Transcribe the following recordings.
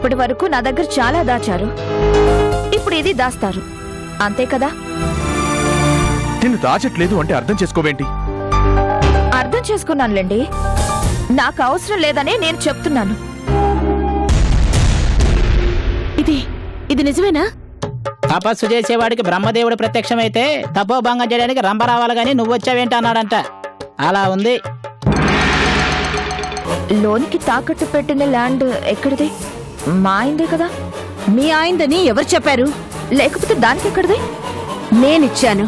ఇప్పటి వరకు నా దగ్గర చాలా దాచారు, ఇప్పుడు ఇది దాస్తారు, అంతే కదా? నిన్ను దాచట్లేదు అంటే అర్థం చేసుకోవేంటి? అర్థం చేసుకున్నానులేండి, నాకు అవసరం లేదనే నేను చెప్తున్నాను. ఇది నిజమేనా? తపస్సు చేసేవాడికి బ్రహ్మదేవుడు ప్రత్యక్షమైతే తపోభంగం చేయడానికి రంభ రావాలి గాని నువ్వొచ్చావేంటి అన్నాడంట. అలా ఉంది. లోనికి తాకట్టు పెట్టిన ల్యాండ్ ఎక్కడిది? మా ఆయనదే కదా. మీ ఆయనదని ఎవరు చెప్పారు? లేకపోతే దానికి ఎక్కడిది? నేనిచ్చాను.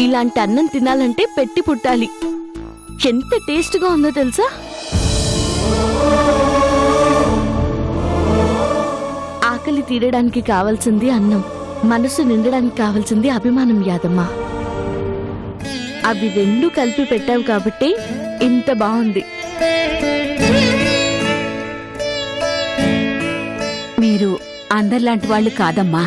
ఇలాంటి అన్నం తినాలంటే పెట్టి పుట్టాలి. ఎంత టేస్ట్గా ఉందో తెలుసా? ఆకలి తీరడానికి కావాల్సింది అన్నం, మనసు నిండడానికి కావాల్సింది అభిమానం యాదమ్మ. అవి రెండు కలిపి పెట్టావు కాబట్టి ఇంత బాగుంది. మీరు అందరిలాంటి వాళ్ళు కాదమ్మా.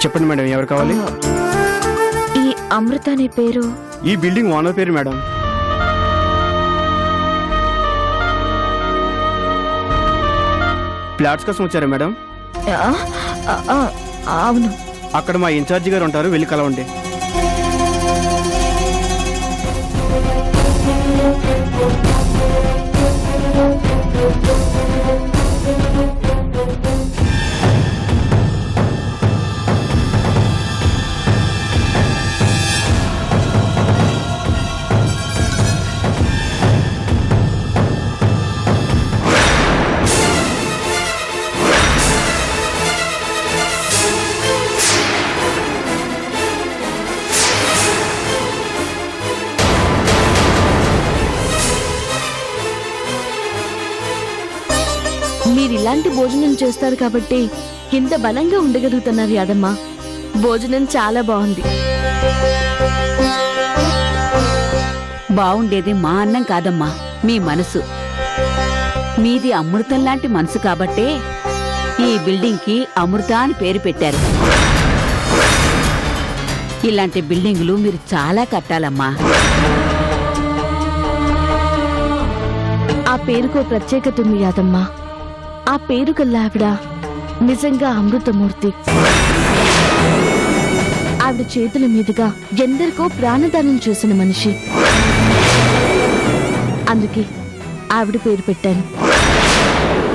చెప్పండి మేడం, ఎవరు కావాలి? ఈ అమృత అనే పేరు ఈ బిల్డింగ్ ఓనర్ పేరు మేడం. ఫ్లాట్స్ కోసం వచ్చారా మేడం? ఆ, ఆ, ఆ, అవును. అక్కడ మా ఇన్ఛార్జి గారు ఉంటారు, వెళ్ళి కలవండి. మీరిలాంటి భోజనం చేస్తారు కాబట్టి ఇంత బలంగా ఉండగలుగుతున్నారు యాదమ్మ. భోజనం చాలా బాగుంది. బావుండేది మా అన్నం కాదమ్మా, మీ మనసు. మీది అమృతం లాంటి మనసు కాబట్టే ఈ బిల్డింగ్ కి అమృత అని పేరు పెట్టారు. ఇలాంటి బిల్డింగులు మీరు చాలా కట్టాలమ్మా. ఆ పేరుకో ప్రత్యేకత ఉంది యాదమ్మ. ఆ పేరు కల్లా ఆవిడ నిజంగా అమృతమూర్తి. ఆవిడ చేతుల మీదుగా ఎందరికో ప్రాణదానం చేసిన మనిషి. అందుకే ఆవిడ పేరు పెట్టాను.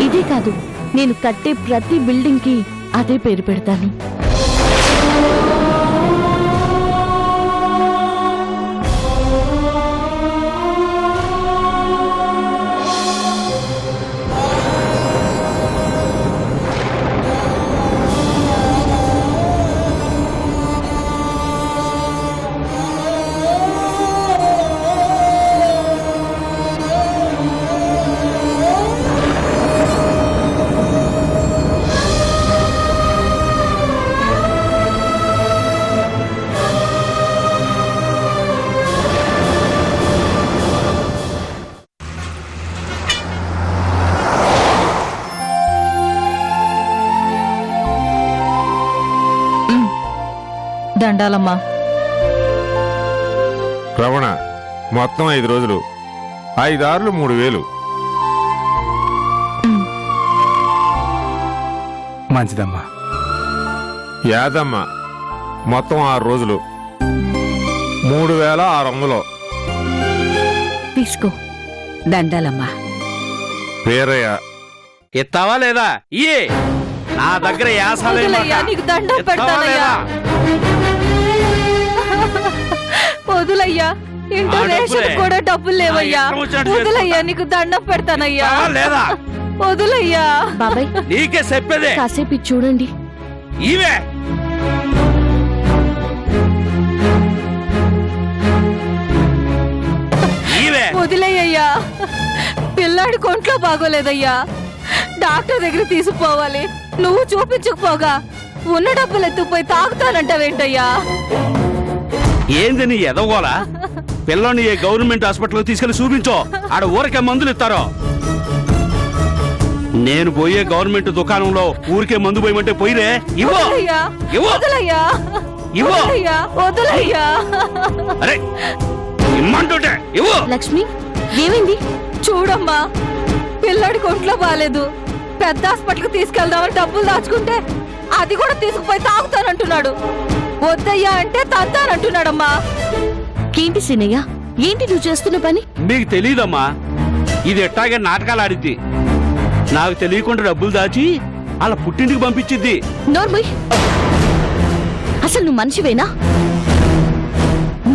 ఇదే కాదు, నేను కట్టే ప్రతి బిల్డింగ్ కి అదే పేరు పెడతాను. దండాలమ్మా. రమణ, మొత్తం 5 రోజులు, 5 ఆర్లు 3000. మంచిదమ్మా. యాదమ్మ మొత్తం 6 రోజులు 3600. తీసుకో. దండాలమ్మా. పేరయ్య ఎత్తావా లేదా? ఇయే నా దగ్గర యాసాలే వదిలయ్యా, మాట. నీకు దండం ఎత్తావా పెడతానయ్యా. లేదా? వదులయ్యా, ఇంట్లో ఆ డబ్బులే. రేషన్ కూడా డబ్బులు లేవయ్యా. ఆ, ఇష్టం వచ్చినట్టు వదులయ్యా, నీకు దండం పెడతానయ్యా. ఎత్తావా లేదా? వదులయ్యా. బాబాయ్, నీకే చెప్పేదే. కాసేపు ఇది చూడండి. ఇవే ఇవే వదిలేయ్యా, పిల్లాడి కొంట్లో బాగోలేదయ్యా. డాక్టర్ దగ్గర తీసుకుపోవాలి. నువ్వు చూపించకపోగా ఉన్న డబ్బులు ఎత్తుకుపోయి తాగుతానంటావేంటయ్యా? ఏంది నీ ఎదగోలా? పిల్లని ఏ గవర్నమెంట్ హాస్పిటల్ తీసుకెళ్లి చూపించో, ఆడ ఊరికే మందులు ఇస్తారో. నేను పోయే గవర్నమెంట్ దుకాణంలో ఊరికే మందు పోయమంటే పోయిరే. ఇవ్వో వదిలయ్యా, ఇవ్వో వదిలయ్యా, ఇవ్వో. వదిలయ్యా, వదిలయ్యా. అరే ఇమ్మంటుంటే ఇవ్వు. లక్ష్మి, ఏమైంది? చూడమ్మా, పిల్లాడి కొంట్లో బాలేదు. పెద్ద హాస్పిటల్కి తీసుకెళ్దామని డబ్బులు దాచుకుంటే అది కూడా తీసుకుపోయి తాగుతానంటున్నాడు. వద్దయ్యా అంటే తంతానంటున్నాడమ్మా. ఏంటి సీనయ్య, ఏంటి నువ్వు చేస్తున్న పని? మీకు తెలీదమ్మా, ఇది ఎట్టాగే నాటకాలు ఆడిద్ది. నాకు తెలియకుండా డబ్బులు దాచి అలా పుట్టింటికి పంపించిద్ది. నోర్మయ్, అసలు నువ్వు మనిషివేనా?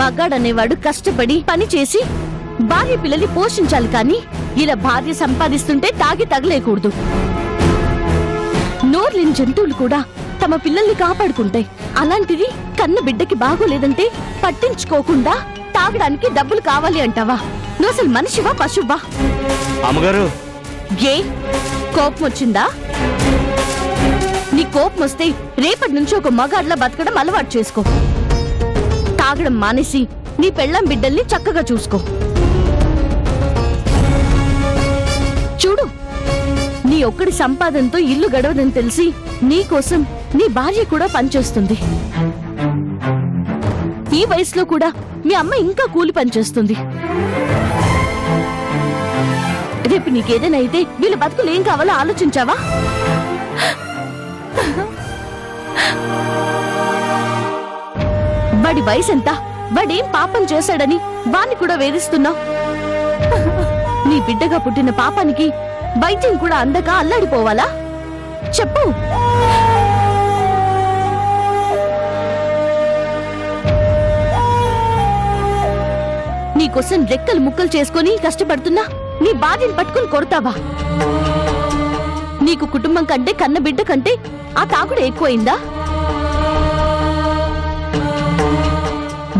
మగాడనేవాడు కష్టపడి పని చేసి భార్య పిల్లల్ని పోషించాలి, కానీ ఇలా భార్య సంపాదిస్తుంటే తాగి తగలేకూడదు. నోర్లేని జంతువులు కూడా తమ పిల్లల్ని కాపాడుకుంటాయి. అలాంటిది కన్న బిడ్డకి బాగోలేదంటే పట్టించుకోకుండా తాగడానికి డబ్బులు కావాలి అంటావా? నువ్వు అసలు మనిషివా పశువా? అమ్మగారు, ఏ కోపం వచ్చిందా? నీ కోపం వస్తే రేపటి నుంచి ఒక మగాడ్లా బతకడం అలవాటు చేసుకో. తాగడం మానేసి నీ పెళ్ళాం బిడ్డల్ని చక్కగా చూసుకో. చూడు, నీ ఒక్కడి సంపాదనతో ఇల్లు గడవదని తెలిసి నీకోసం నీ భార్య కూడా పనిచేస్తుంది. ఈ వయసులో కూడా మీ అమ్మ ఇంకా కూలి పనిచేస్తుంది. రేపు నీకేదైనా అయితే వీళ్ళ బతుకులు ఏం కావాలో ఆలోచించావా? వాడి వయసు ఎంత? వాడేం పాపం చేశాడని వాణ్ణి కూడా వేధిస్తున్నావు. నీ బిడ్డగా పుట్టిన పాపానికి వైద్యం కూడా అందక అల్లాడిపోవాలా? చెప్పు. నీకోసం రెక్కలు ముక్కలు చేసుకుని కష్టపడుతున్నా నీ భార్యని పట్టుకుని కొడతావా? నీకు కుటుంబం కంటే కన్న బిడ్డ కంటే ఆ తాగుడు ఎక్కువైందా?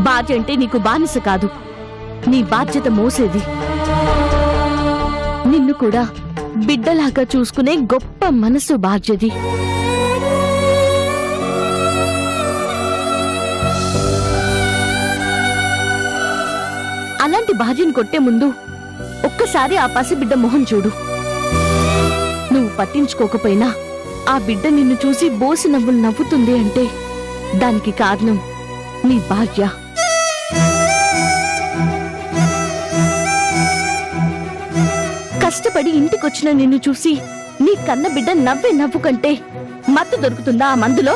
భార్య అంటే నీకు బానిస కాదు, నీ బాధ్యత మోసేది. నిన్ను కూడా బిడ్డలాగా చూసుకునే గొప్ప మనసు భార్యది. అలాంటి భార్యను కొట్టే ముందు ఒక్కసారి ఆ పసిబిడ్డ మొహం చూడు. నువ్వు పట్టించుకోకపోయినా ఆ బిడ్డ నిన్ను చూసి బోసి నవ్వులు నవ్వుతుంది అంటే దానికి కారణం నీ భార్య. కష్టపడి ఇంటికొచ్చిన నిన్ను చూసి నీ కన్న బిడ్డ నవ్వే నవ్వు కంటే మత్తు దొరుకుతుందా ఆ మందులో?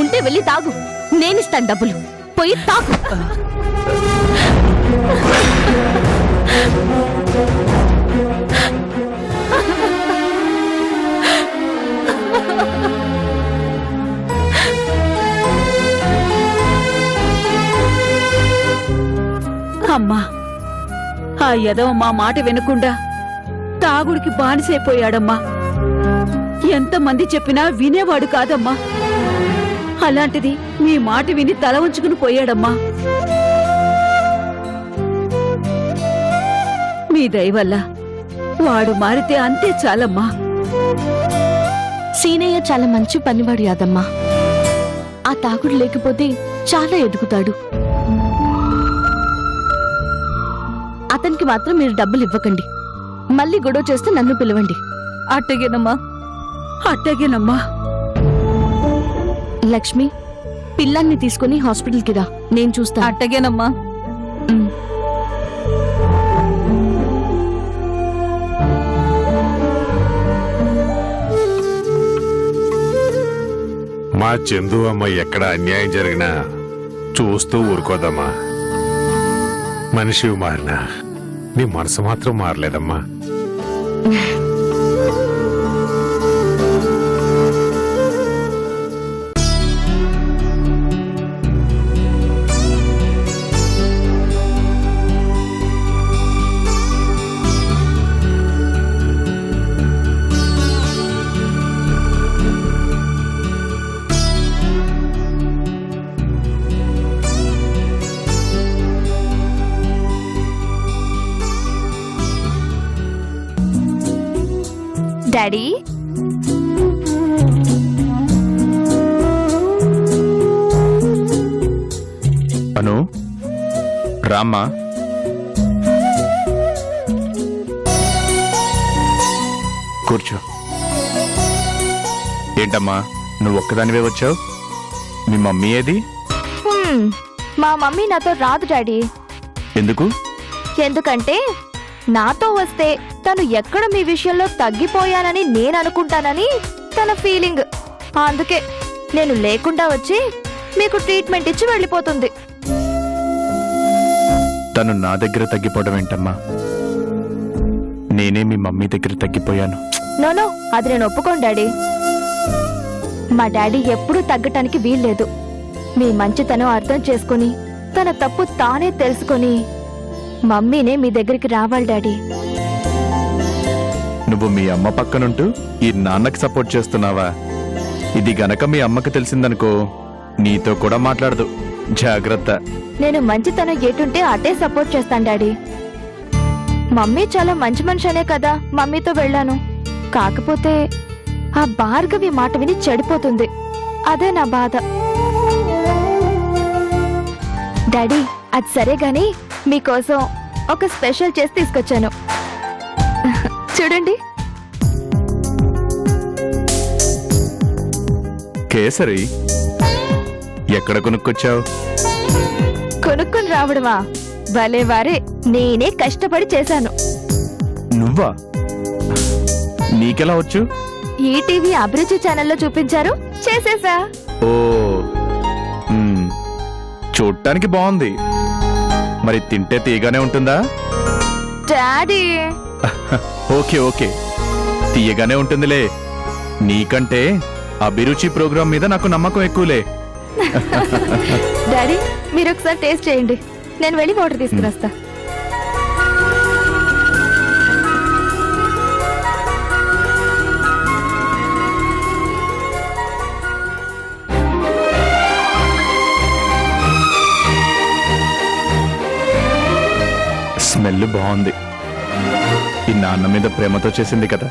ఉంటే వెళ్ళి తాగు, నేనిస్తాను డబ్బులు. పోయి తాగు. అమ్మా, ఆ యదవ మా మాట వినకుండా తాగుడికి బానిసైపోయాడమ్మా. ఎంతమంది చెప్పినా వినేవాడు కాదమ్మా. అలాంటిది మీ మాట విని తల ఉంచుకుని పోయాడమ్మా. మీ దయ వల్ల వాడు మారితే అంతే చాలమ్మా. సీనయ్య చాలా మంచి పనివాడు యాదమ్మా. ఆ తాగుడు లేకపోతే చాలా ఎదుగుతాడు. అతనికి మాత్రం మీరు డబ్బులు ఇవ్వకండి. మళ్ళీ గొడవ చేస్తే నన్ను పిలవండి. అట్టగేనమ్మా, అట్టగేనమ్మా. లక్ష్మి, పిల్లాన్ని తీసుకుని హాస్పిటల్కి రా, నేను చూస్తాను. అట్టగేనమ్మా. మా చందు అమ్మ ఎక్కడ అన్యాయం జరిగినా చూస్తూ ఊరుకోదమ్మా. మనిషి మారినా నీ మనసు మాత్రం మారలేదమ్మా. డాడీ అను రామ్మా. కూర్చో. ఏంటమ్మా నువ్వు ఒక్కదానివే వచ్చావు? మీ మమ్మీ ఏది? మా మమ్మీ నాతో రాదు డాడీ. ఎందుకు? ఎందుకంటే నాతో వస్తే తను ఎక్కడ మీ విషయంలో తగ్గిపోయానని నేను అనుకుంటానని తన ఫీలింగ్. అందుకే నేను లేకుండా వచ్చి మీకు ట్రీట్మెంట్ ఇచ్చి వెళ్ళిపోతుంది. తను నా దగ్గర తగ్గిపోవడం ఏంటమ్మా? నేనే మీ మమ్మీ దగ్గర తగ్గిపోయాను. నోనో, అది నేను ఒప్పుకోను డాడీ. మా డాడీ ఎప్పుడూ తగ్గటానికి వీల్లేదు. మీ మంచితనం అర్థం చేసుకుని తన తప్పు తానే తెలుసుకొని మమ్మీనే మీ దగ్గరికి రావాలి డాడీ. నువ్వు మీ అమ్మ పక్కనుంటూ ఈ నాన్నకి సపోర్ట్ చేస్తున్నావా? ఇది గనక మీ అమ్మకి తెలిసిందనుకో నీతో కూడా మాట్లాడదు. జాగ్రత్త. నేను మంచితనం ఎటుంటే అటే సపోర్ట్ చేస్తాను డాడీ. మమ్మీ చాలా మంచి మనిషి అనే కదా మమ్మీతో వెళ్ళాను. కాకపోతే ఆ భార్గవి మాట విని చెడిపోతుంది. అదే నా బాధ. డాడీ అది సరే గాని మీకోసం ఒక స్పెషల్ చేసి తీసుకొచ్చాను. చూడండి. కేసరి ఎక్కడ కొనుక్కొచ్చావు? కొనుక్కొని రావడమా? భలే వారే, నేనే కష్టపడి చేశాను. నువ్వా? నీకెలా వచ్చు? ఈటీవీ అభిరుచి ఛానల్లో చూపించారు, చేసేసా. ఓ చూడటానికి బాగుంది. మరి తింటే తీయగానే ఉంటుందా? డాడీ ఓకే ఓకే, తీయగానే ఉంటుందిలే. నీకంటే అభిరుచి ప్రోగ్రాం మీద నాకు నమ్మకం ఎక్కువలే. డాడీ మీరు ఒకసారి టేస్ట్ చేయండి. నేను వెళ్ళి వాటర్ తీసుకుని వస్తా. స్మెల్ బాగుంది. ఈ నాన్న మీద ప్రేమతో చేసింది కదా.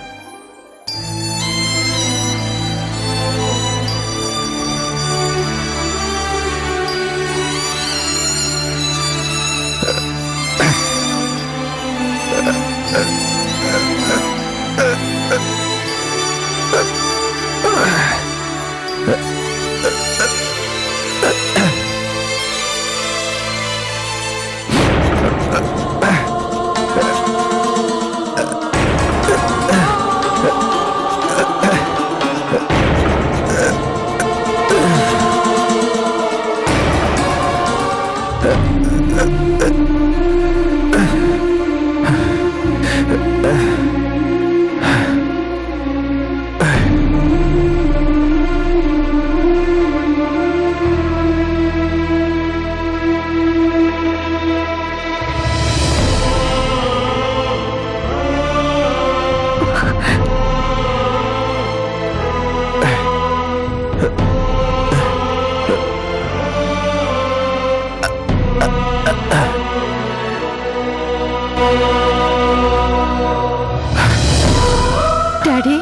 డాడీ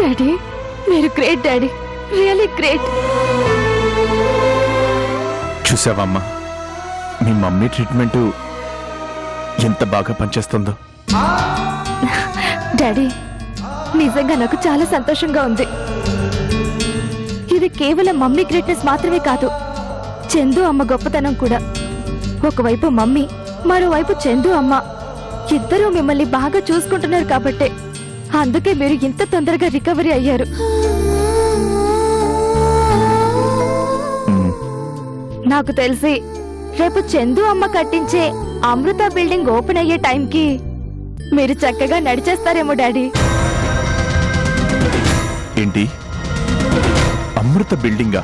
డాడీ మీరు గ్రేట్ డాడీ, రియల్లీ గ్రేట్. చూసావమ్మా మీ మమ్మీ ట్రీట్మెంట్ ఎంత బాగా పనిచేస్తుందో. డాడీ నిజంగా నాకు చాలా సంతోషంగా ఉంది. ఇది కేవలం మమ్మీ గ్రేట్నెస్ మాత్రమే కాదు, చందు అమ్మ గొప్పతనం కూడా. ఒకవైపు మమ్మీ మరోవైపు చందు అమ్మ ఇద్దరూ మిమ్మల్ని బాగా చూసుకుంటున్నారు కాబట్టే అందుకే మీరు ఇంత తొందరగా రికవరీ అయ్యారు. నాకు తెలిసి రేపు చందు అమ్మ కట్టించే అమృత బిల్డింగ్ ఓపెన్ అయ్యే టైంకి మీరు చక్కగా నడిచేస్తారేమో డాడీ. ఏంటి అమృత బిల్డింగా?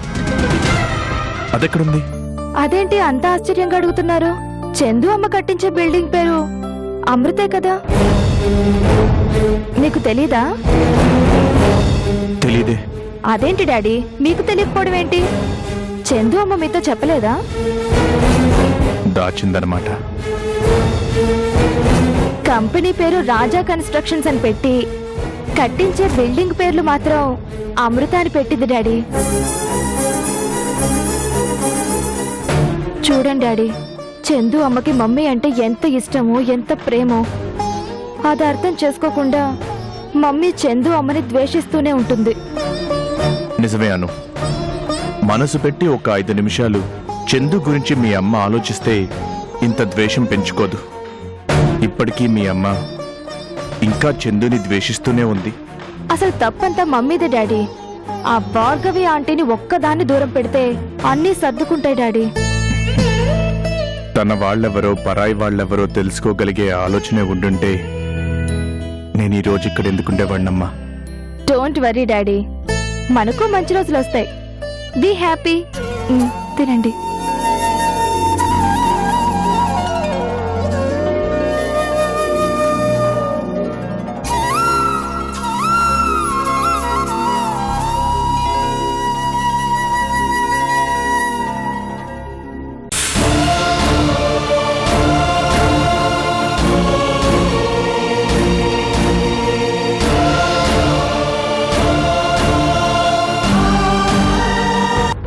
అదెక్కడుంది? అదేంటి అంత ఆశ్చర్యంగా అడుగుతున్నారు? చందు అమ్మ కట్టించే బిల్డింగ్ పేరు అమృతే కదా, నీకు తెలీదా? తెలీదే. అదేంటి డాడీ మీకు తెలియకపోవడం ఏంటి? చందు అమ్మ మీతో చెప్పలేదా? దాచిందనమాట. కంపెనీ పేరు రాజా కన్స్ట్రక్షన్స్ అని పెట్టి కట్టించే బిల్డింగ్ పేర్లు మాత్రం అమృత అని పెట్టింది డాడీ. చూడండి డాడీ, చందు అమ్మకి మమ్మీ అంటే ఎంత ఇష్టమో ఎంత ప్రేమో అది అర్థం చేసుకోకుండా మమ్మీ చందు అమ్మని ద్వేషిస్తూనే ఉంటుంది. నిజమే అను. మనసు పెట్టి ఒక 5 నిమిషాలు చందు గురించి మీ అమ్మ ఆలోచిస్తే ఇంత ద్వేషం పెంచుకోదు. ఇప్పటికీ మీ అమ్మ ఇంకా చందుని ద్వేషిస్తూనే ఉంది. అసలు తప్పంతా మమ్మీదే డాడీ. ఆ భార్గవి ఆంటీని ఒక్కదాన్ని దూరం పెడితే అన్నీ సర్దుకుంటాయి డాడీ. తన వాళ్ళెవరో పరాయి వాళ్ళెవరో తెలుసుకోగలిగే ఆలోచనే ఉండుంటే నేను ఈ రోజు ఇక్కడ ఎందుకుండేవాడినమ్మా. డోంట్ వరీ డాడీ, మనకు మంచి రోజులు వస్తాయి. Be happy. తినండి.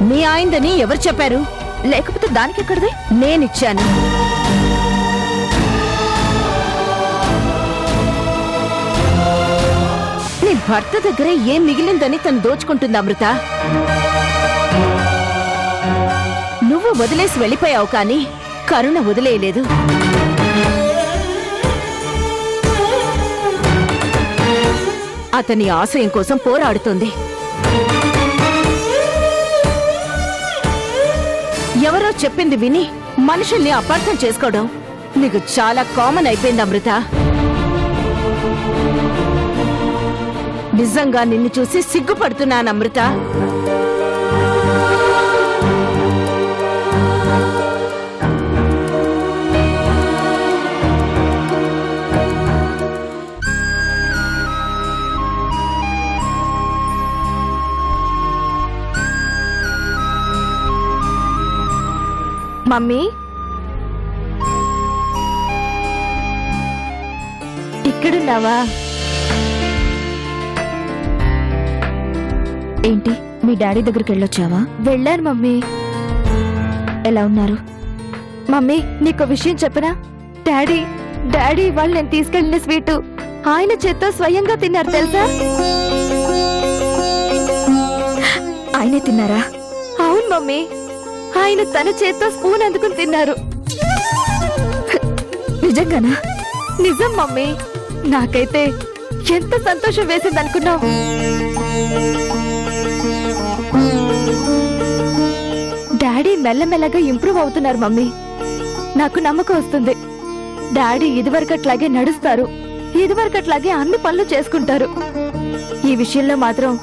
మీ ఆయనదని ఎవరు చెప్పారు? లేకపోతే దానికి ఎక్కడదే? నేనిచ్చాను. నీ భర్త దగ్గర ఏం మిగిలిందని తను దోచుకుంటుంది అమృత. నువ్వు వదిలేసి వెళ్ళిపోయావు కానీ కరుణ వదిలేయలేదు. అతని ఆశయం కోసం పోరాడుతుంది. ఎవరో చెప్పింది విని మనుషుల్ని అపార్థం చేసుకోవడం నీకు చాలా కామన్ అయిపోయింది అమృత. నిజంగా నిన్ను చూసి సిగ్గుపడుతున్నాను అమృత. మమ్మీ, ఇక్కడున్నావా? ఏంటి మీ డాడీ దగ్గరికి వెళ్ళొచ్చావా? వెళ్ళాను మమ్మీ. ఎలా ఉన్నారు? మమ్మీ నీకు విషయం చెప్పనా? డాడీ వాళ్ళు నేను తీసుకెళ్లిన స్వీటు ఆయన చేత్తో స్వయంగా తిన్నారు తెలుసా? ఆయనే తిన్నారా? అవును మమ్మీ, ఆయన తన చేత్తో స్పూన్ అందుకుని తిన్నారు. నిజంగానా? నిజం మమ్మీ. నాకైతే ఎంత సంతోషం వేసింది అనుకున్నావు? డాడీ మెల్లమెల్లగా ఇంప్రూవ్ అవుతున్నారు మమ్మీ. నాకు నమ్మకం వస్తుంది. డాడీ ఇదివరకట్లాగే నడుస్తారు, ఇదివరకట్లాగే అన్ని పనులు చేసుకుంటారు. ఈ విషయంలో మాత్రం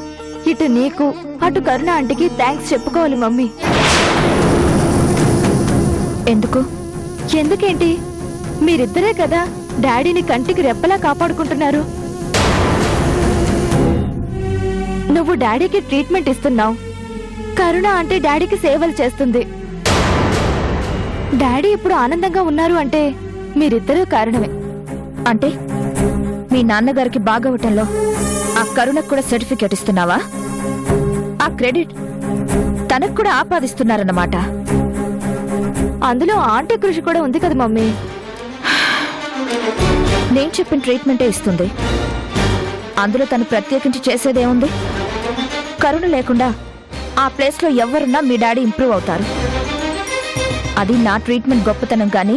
ఇటు నీకు అటు కరుణ ఆంటీకి థ్యాంక్స్ చెప్పుకోవాలి మమ్మీ. ఎందుకు? ఎందుకేంటి, మీరిద్దరే కదా డాడీని కంటికి రెప్పలా కాపాడుకుంటున్నారు. నువ్వు డాడీకి ట్రీట్మెంట్ ఇస్తున్నావు, కరుణ అంటే డాడీకి సేవలు చేస్తుంది. డాడీ ఇప్పుడు ఆనందంగా ఉన్నారు అంటే మీరిద్దరూ కారణమే. అంటే మీ నాన్నగారికి బాగవటంలో ఆ కరుణకు కూడా సర్టిఫికేట్ ఇస్తున్నావా? ఆ క్రెడిట్ తనకు కూడా ఆపాదిస్తున్నారన్నమాట. అందులో ఆంటీ కృషి కూడా ఉంది కదా మమ్మీ. నేను చెప్పిన ట్రీట్మెంటే ఇస్తుంది. అందులో తను ప్రత్యేకించి చేసేదేముంది? కరుణ లేకుండా ఆ ప్లేస్లో ఎవరున్నా మీ డాడీ ఇంప్రూవ్ అవుతారు. అది నా ట్రీట్మెంట్ గొప్పతనం కానీ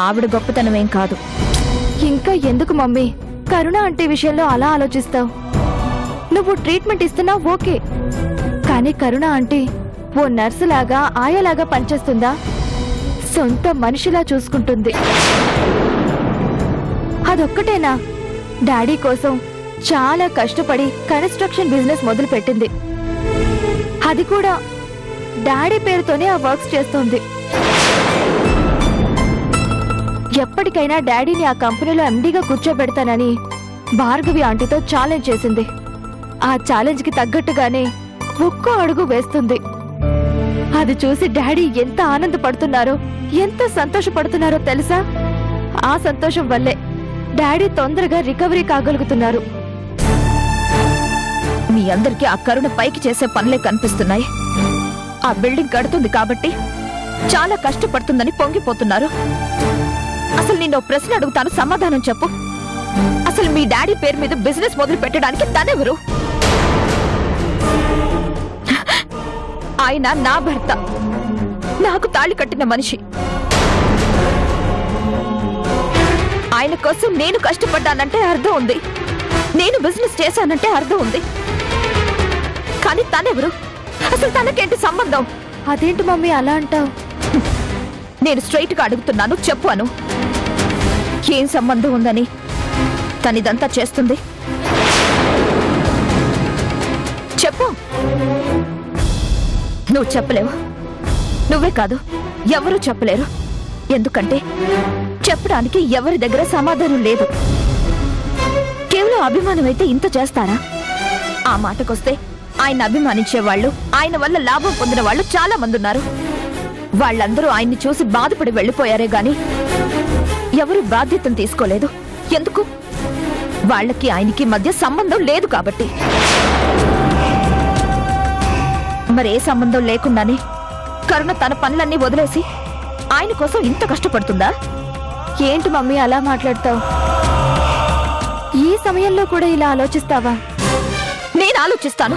ఆవిడ గొప్పతనం ఏం కాదు. ఇంకా ఎందుకు మమ్మీ కరుణ అంటే విషయంలో అలా ఆలోచిస్తావు? నువ్వు ట్రీట్మెంట్ ఇస్తున్నావు ఓకే, కానీ కరుణ అంటే ఓ నర్సులాగా ఆయాలాగా పనిచేస్తుందా? సొంత మనిషిలా చూసుకుంటుంది. అదొక్కటేనా? డాడీ కోసం చాలా కష్టపడి కన్స్ట్రక్షన్ బిజినెస్ మొదలు పెట్టింది. అది కూడా డాడీ పేరుతోనే ఆ వర్క్స్ చేస్తోంది. ఎప్పటికైనా డాడీని ఆ కంపెనీలో ఎండీగా కూర్చోబెడతానని భార్గవి ఆంటీతో ఛాలెంజ్ చేసింది. ఆ ఛాలెంజ్ కి తగ్గట్టుగానే ఒక్కో అడుగు వేస్తుంది. అది చూసి డాడీ ఎంత ఆనందపడుతున్నారో, ఎంత సంతోషపడుతున్నారో తెలుసా? ఆ సంతోషం వల్లే డాడీ తొందరగా రికవరీ కాగలుగుతున్నారు. మీ అందరికీ ఆ కరుణ పైకి చేసే పనులే కనిపిస్తున్నాయి. ఆ బిల్డింగ్ కడుతుంది కాబట్టి చాలా కష్టపడుతుందని పొంగిపోతున్నారు. అసలు నిన్న ప్రశ్న అడుగుతాను, సమాధానం చెప్పు. అసలు మీ డాడీ పేరు మీద బిజినెస్ మొదలు పెట్టడానికి తనెవరు? ఆయన నా భర్త, నాకు తాళి కట్టిన మనిషి. ఆయన కోసం నేను కష్టపడ్డానంటే అర్థం ఉంది, నేను బిజినెస్ చేశానంటే అర్థం ఉంది. కానీ తనెవరు? అసలు తనకేంటి సంబంధం? అదేంటి మమ్మీ అలా అంటావు? నేను స్ట్రైట్ గా అడుగుతున్నాను, చెప్పు అను. ఏం సంబంధం ఉందని తనిదంతా చేస్తుంది? చెప్పు. నువ్వు చెప్పలేవు, నువ్వే కాదు ఎవరూ చెప్పలేరు. ఎందుకంటే చెప్పడానికి ఎవరి దగ్గర సమాధానం లేదు. కేవలం అభిమానం అయితే ఇంత చేస్తారా? ఆ మాటకొస్తే ఆయన అభిమానించే వాళ్ళు, ఆయన వల్ల లాభం పొందిన వాళ్ళు చాలా మంది ఉన్నారు. వాళ్ళందరూ ఆయన్ని చూసి బాధపడి వెళ్ళిపోయారే గాని ఎవరు బాధ్యతను తీసుకోలేదు. ఎందుకు? వాళ్ళకి ఆయనకి మధ్య సంబంధం లేదు కాబట్టి. మరే సంబంధం లేకుండానే కరుణ తన పనులన్నీ వదిలేసి ఆయన కోసం ఇంత కష్టపడుతుందా? ఏంటి మమ్మీ అలా మాట్లాడతావు? ఈ సమయంలో కూడా ఇలా ఆలోచిస్తావా? నేను ఆలోచిస్తాను.